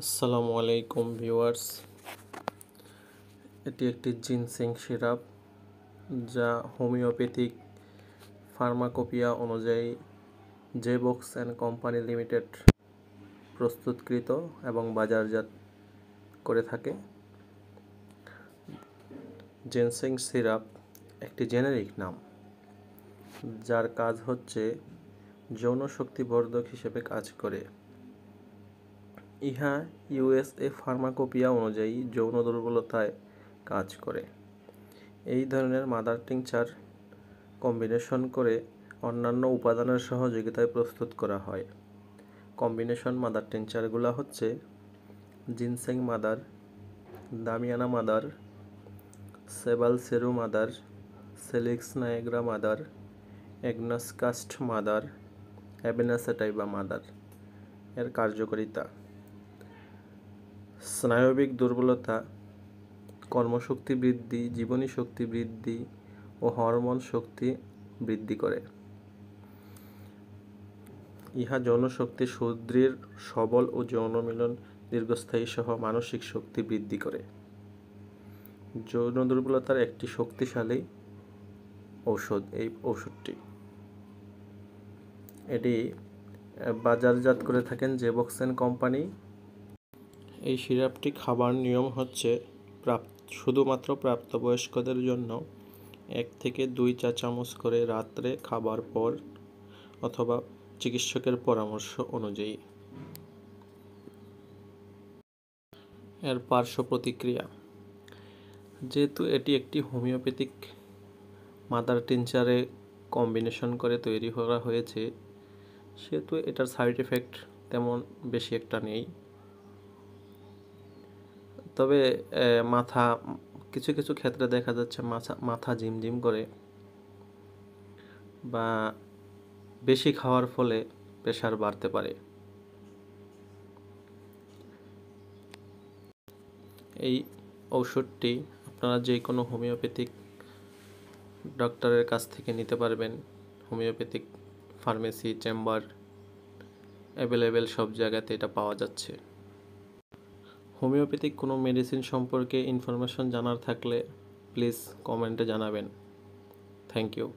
আসসালামু আলাইকুম ভিউয়ার্স। এটি একটি জিনসেং সিরাপ, যা হোমিওপ্যাথিক ফার্মাকোপিয়া অনুযায়ী জেবক্স অ্যান্ড কোম্পানি লিমিটেড প্রস্তুতকৃত এবং বাজারজাত করে থাকে। জিনসেং সিরাপ একটি জেনেরিক নাম, যার কাজ হচ্ছে যৌন শক্তিবর্ধক হিসেবে কাজ করে। ইহা ইউএসএ ফার্মাকোপিয়া অনুযায়ী যৌন দুর্বলতায় কাজ করে। এই ধরনের মাদার টিংচার কম্বিনেশন করে অন্যান্য উপাদানের সহযোগিতায় প্রস্তুত করা হয়। কম্বিনেশন মাদার টিংচারগুলো হচ্ছে জিনসেং মাদার, দামিয়ানা মাদার, সেবালসেরু mother, salix nigra mother, agnus castus mother, অ্যাবেনাসেটাইবা মাদার। এর কার্যকারিতা: স্নায়বিক দুর্বলতা, কর্মশক্তি বৃদ্ধি, জীবনী শক্তি বৃদ্ধি ও হরমোন শক্তি বৃদ্ধি করে। ইহা যৌন শক্তি সুদৃঢ়, সবল ও যৌন মিলন দীর্ঘস্থায়ী সহ মানসিক শক্তি বৃদ্ধি করে। যৌন দুর্বলতার একটি শক্তিশালী ঔষধ এই ঔষধটি। এটি বাজারজাত করে থাকেন জেবক্স অ্যান্ড কোম্পানি। এই সিরাপটি খাবার নিয়ম হচ্ছে শুধুমাত্র প্রাপ্তবয়স্কদের জন্য 1 থেকে 2 চা চামচ করে রাত্রে খাবার পর অথবা চিকিৎসকের পরামর্শ অনুযায়ী। এর পার্শ্ব প্রতিক্রিয়া: যেহেতু এটি একটি হোমিওপ্যাথিক মাদার টিনচারে কম্বিনেশন করে তৈরি করা হয়েছে, সেহেতু এটার সাইড এফেক্ট তেমন বেশি একটা নেই। তবে কিছু কিছু ক্ষেত্রে দেখা যাচ্ছে মাথা ঝিমঝিম করে, বা বেশি খাওয়ার ফলে প্রেশার বাড়তে পারে। এই ঔষধটি আপনারা যে কোনো হোমিওপ্যাথিক ডক্টরের কাছ থেকে নিতে পারবেন। হোমিওপ্যাথিক ফার্মেসি, চেম্বার অ্যাভেলেবেল সব জায়গাতে এটা পাওয়া যাচ্ছে। হোমিওপ্যাথিক কোনো মেডিসিন সম্পর্কে ইনফরমেশন জানার থাকলে প্লিজ কমেন্টে জানাবেন। Thank you.